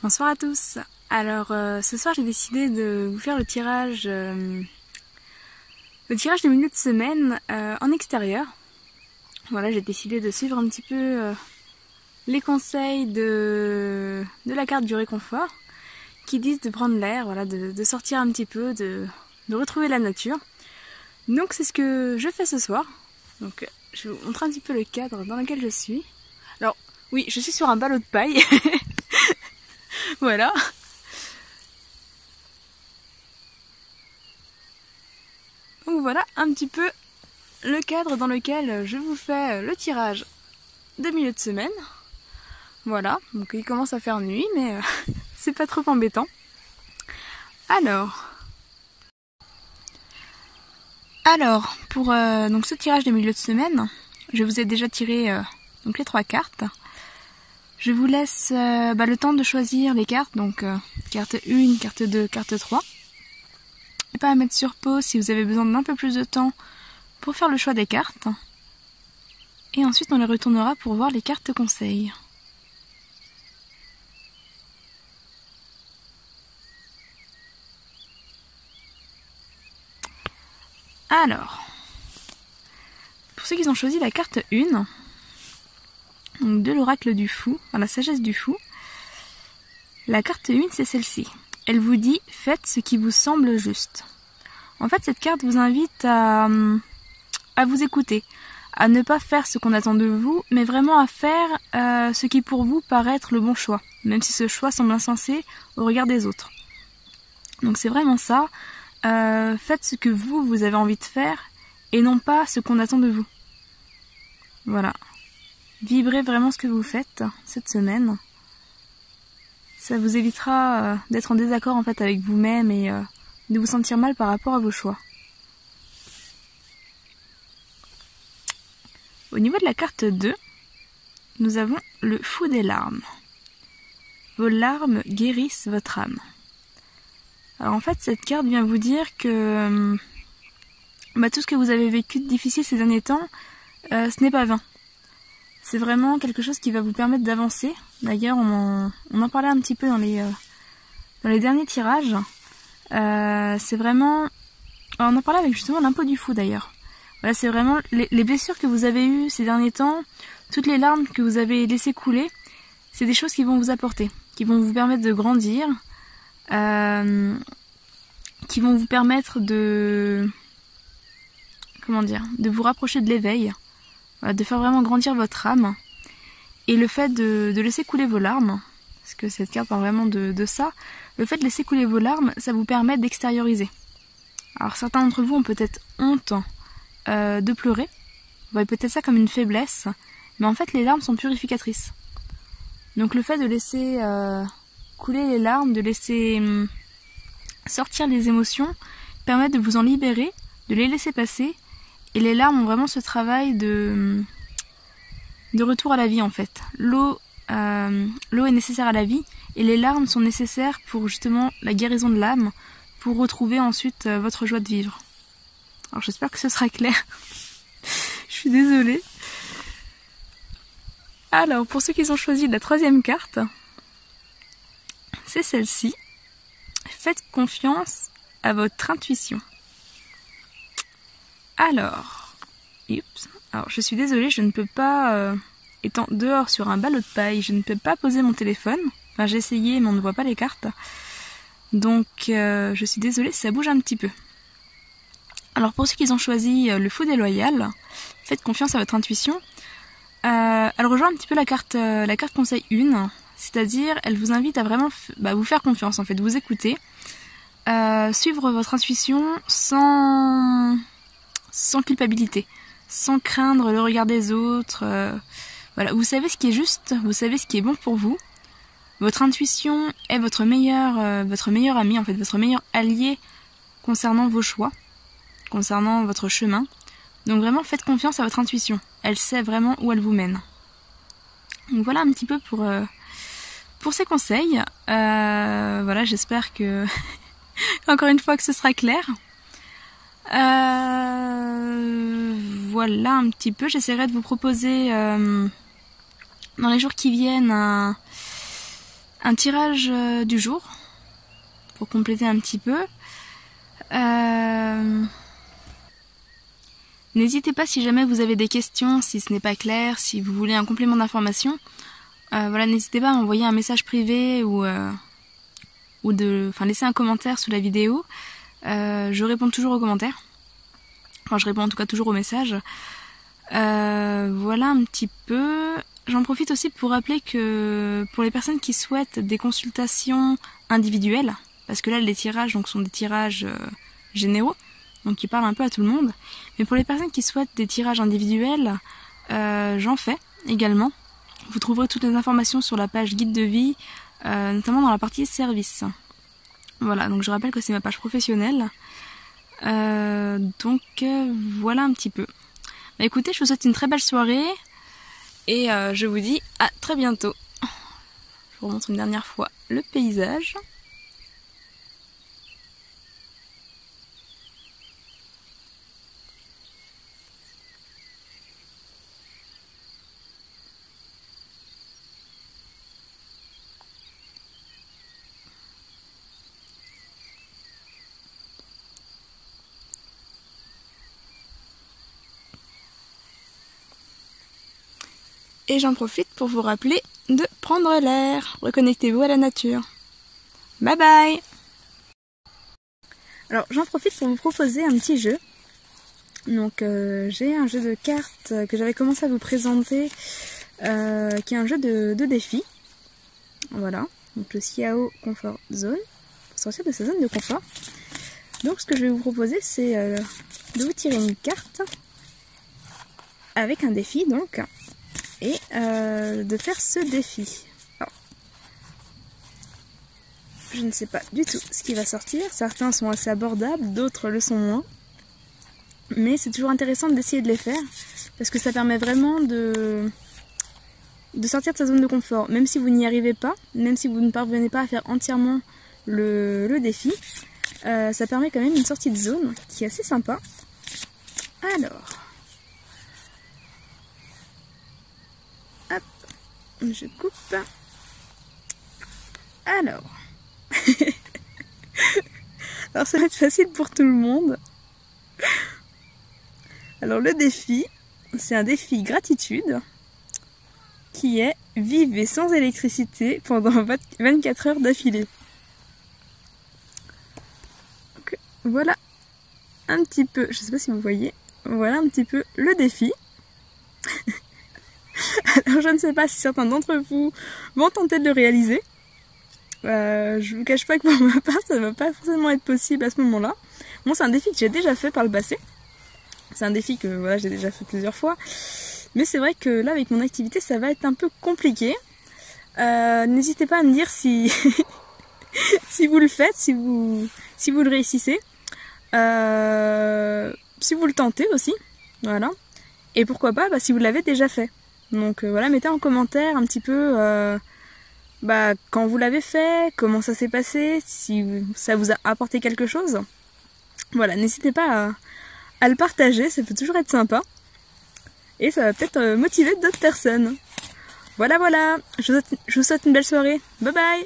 Bonsoir à tous. Alors ce soir j'ai décidé de vous faire le tirage des milieux de semaine en extérieur. Voilà, j'ai décidé de suivre un petit peu les conseils de la carte du réconfort qui disent de prendre l'air, voilà, de sortir un petit peu, de retrouver la nature. Donc c'est ce que je fais ce soir. Donc je vais vous montrer un petit peu le cadre dans lequel je suis. Alors oui, je suis sur un ballot de paille. Voilà. Donc voilà un petit peu le cadre dans lequel je vous fais le tirage de milieu de semaine. Voilà, donc il commence à faire nuit, mais c'est pas trop embêtant. Alors pour donc ce tirage de milieu de semaine, je vous ai déjà tiré donc les 3 cartes. Je vous laisse le temps de choisir les cartes, donc carte 1, carte 2, carte 3. Et pas à mettre sur pause si vous avez besoin d'un peu plus de temps pour faire le choix des cartes. Et ensuite on les retournera pour voir les cartes conseils. Alors, pour ceux qui ont choisi la carte 1, donc de l'oracle du fou, enfin la sagesse du fou, la carte 1 c'est celle-ci. Elle vous dit « Faites ce qui vous semble juste ». En fait, cette carte vous invite à vous écouter, à ne pas faire ce qu'on attend de vous, mais vraiment à faire ce qui pour vous paraît être le bon choix, même si ce choix semble insensé au regard des autres. Donc c'est vraiment ça, faites ce que vous avez envie de faire, et non pas ce qu'on attend de vous. Voilà. Vibrez vraiment ce que vous faites cette semaine. Ça vous évitera d'être en désaccord en fait avec vous-même et de vous sentir mal par rapport à vos choix. Au niveau de la carte 2, nous avons le fou des larmes. Vos larmes guérissent votre âme. Alors en fait, cette carte vient vous dire que tout ce que vous avez vécu de difficile ces derniers temps, ce n'est pas vain. C'est vraiment quelque chose qui va vous permettre d'avancer. D'ailleurs, on en parlait un petit peu dans les derniers tirages. C'est vraiment... on en parlait avec justement l'impôt du fou d'ailleurs. Voilà, c'est vraiment les blessures que vous avez eues ces derniers temps, toutes les larmes que vous avez laissées couler, c'est des choses qui vont vous apporter, qui vont vous permettre de grandir, qui vont vous permettre de... de vous rapprocher de l'éveil, de faire vraiment grandir votre âme. Et le fait de laisser couler vos larmes, parce que cette carte parle vraiment de ça, le fait de laisser couler vos larmes, ça vous permet d'extérioriser. Alors certains d'entre vous ont peut-être honte de pleurer, vous voyez peut-être ça comme une faiblesse, mais en fait les larmes sont purificatrices. Donc le fait de laisser couler les larmes, de laisser sortir les émotions, permet de vous en libérer, de les laisser passer, et les larmes ont vraiment ce travail de retour à la vie en fait. L'eau est nécessaire à la vie, et les larmes sont nécessaires pour justement la guérison de l'âme, pour retrouver ensuite votre joie de vivre. Alors j'espère que ce sera clair. Je suis désolée. Alors pour ceux qui ont choisi la 3e carte, c'est celle-ci. Faites confiance à votre intuition. Alors je suis désolée, je ne peux pas, étant dehors sur un ballot de paille, je ne peux pas poser mon téléphone. Enfin j'ai essayé mais on ne voit pas les cartes. Donc je suis désolée, ça bouge un petit peu. Alors pour ceux qui ont choisi le fou déloyal, faites confiance à votre intuition. Elle rejoint un petit peu la carte conseil 1, c'est-à-dire elle vous invite à vraiment vous faire confiance en fait, vous écouter, suivre votre intuition sans culpabilité, sans craindre le regard des autres. Voilà, vous savez ce qui est juste, vous savez ce qui est bon pour vous. Votre intuition est votre meilleur ami, en fait, votre meilleur allié concernant vos choix, concernant votre chemin. Donc vraiment, faites confiance à votre intuition. Elle sait vraiment où elle vous mène. Donc voilà un petit peu pour ces conseils. Voilà, j'espère que encore une fois que ce sera clair. Voilà un petit peu. J'essaierai de vous proposer dans les jours qui viennent un tirage du jour pour compléter un petit peu. N'hésitez pas si jamais vous avez des questions, si ce n'est pas clair, si vous voulez un complément d'information. Voilà, n'hésitez pas à m'envoyer un message privé ou laisser un commentaire sous la vidéo. Je réponds toujours aux commentaires. Enfin, je réponds en tout cas toujours aux messages. Voilà un petit peu. J'en profite aussi pour rappeler que pour les personnes qui souhaitent des consultations individuelles, parce que là les tirages donc, sont des tirages généraux, donc qui parlent un peu à tout le monde, mais pour les personnes qui souhaitent des tirages individuels, j'en fais également. Vous trouverez toutes les informations sur la page guide de vie, notamment dans la partie service. Voilà, donc je rappelle que c'est ma page professionnelle. Voilà un petit peu. Bah écoutez, je vous souhaite une très belle soirée et je vous dis à très bientôt. Je vous remontre une dernière fois le paysage. Et j'en profite pour vous rappeler de prendre l'air. Reconnectez-vous à la nature. Bye bye! Alors j'en profite pour vous proposer un petit jeu. Donc j'ai un jeu de cartes que j'avais commencé à vous présenter, qui est un jeu de défi. Voilà, donc le Xiao Comfort Zone, pour sortir de sa zone de confort. Donc ce que je vais vous proposer, c'est de vous tirer une carte avec un défi donc. Et de faire ce défi. Alors, je ne sais pas du tout ce qui va sortir. Certains sont assez abordables, d'autres le sont moins. Mais c'est toujours intéressant d'essayer de les faire. Parce que ça permet vraiment de sortir de sa zone de confort. Même si vous n'y arrivez pas, même si vous ne parvenez pas à faire entièrement le défi, ça permet quand même une sortie de zone qui est assez sympa. Alors... je coupe. Alors. Alors ça va être facile pour tout le monde. Alors le défi, c'est un défi gratitude qui est vivre sans électricité pendant 24 heures d'affilée. Donc, voilà un petit peu, je sais pas si vous voyez, voilà un petit peu le défi. Alors je ne sais pas si certains d'entre vous vont tenter de le réaliser. Je vous cache pas que pour ma part ça ne va pas forcément être possible à ce moment-là. Bon, c'est un défi que j'ai déjà fait par le passé. C'est un défi que voilà, j'ai déjà fait plusieurs fois. Mais c'est vrai que là avec mon activité ça va être un peu compliqué. N'hésitez pas à me dire si, si vous le faites, si vous le réussissez. Si vous le tentez aussi. Voilà. Et pourquoi pas si vous l'avez déjà fait. Donc voilà, mettez en commentaire un petit peu quand vous l'avez fait, comment ça s'est passé, si ça vous a apporté quelque chose. Voilà, n'hésitez pas à le partager, ça peut toujours être sympa. Et ça va peut-être motiver d'autres personnes. Voilà, je vous souhaite une belle soirée. Bye bye!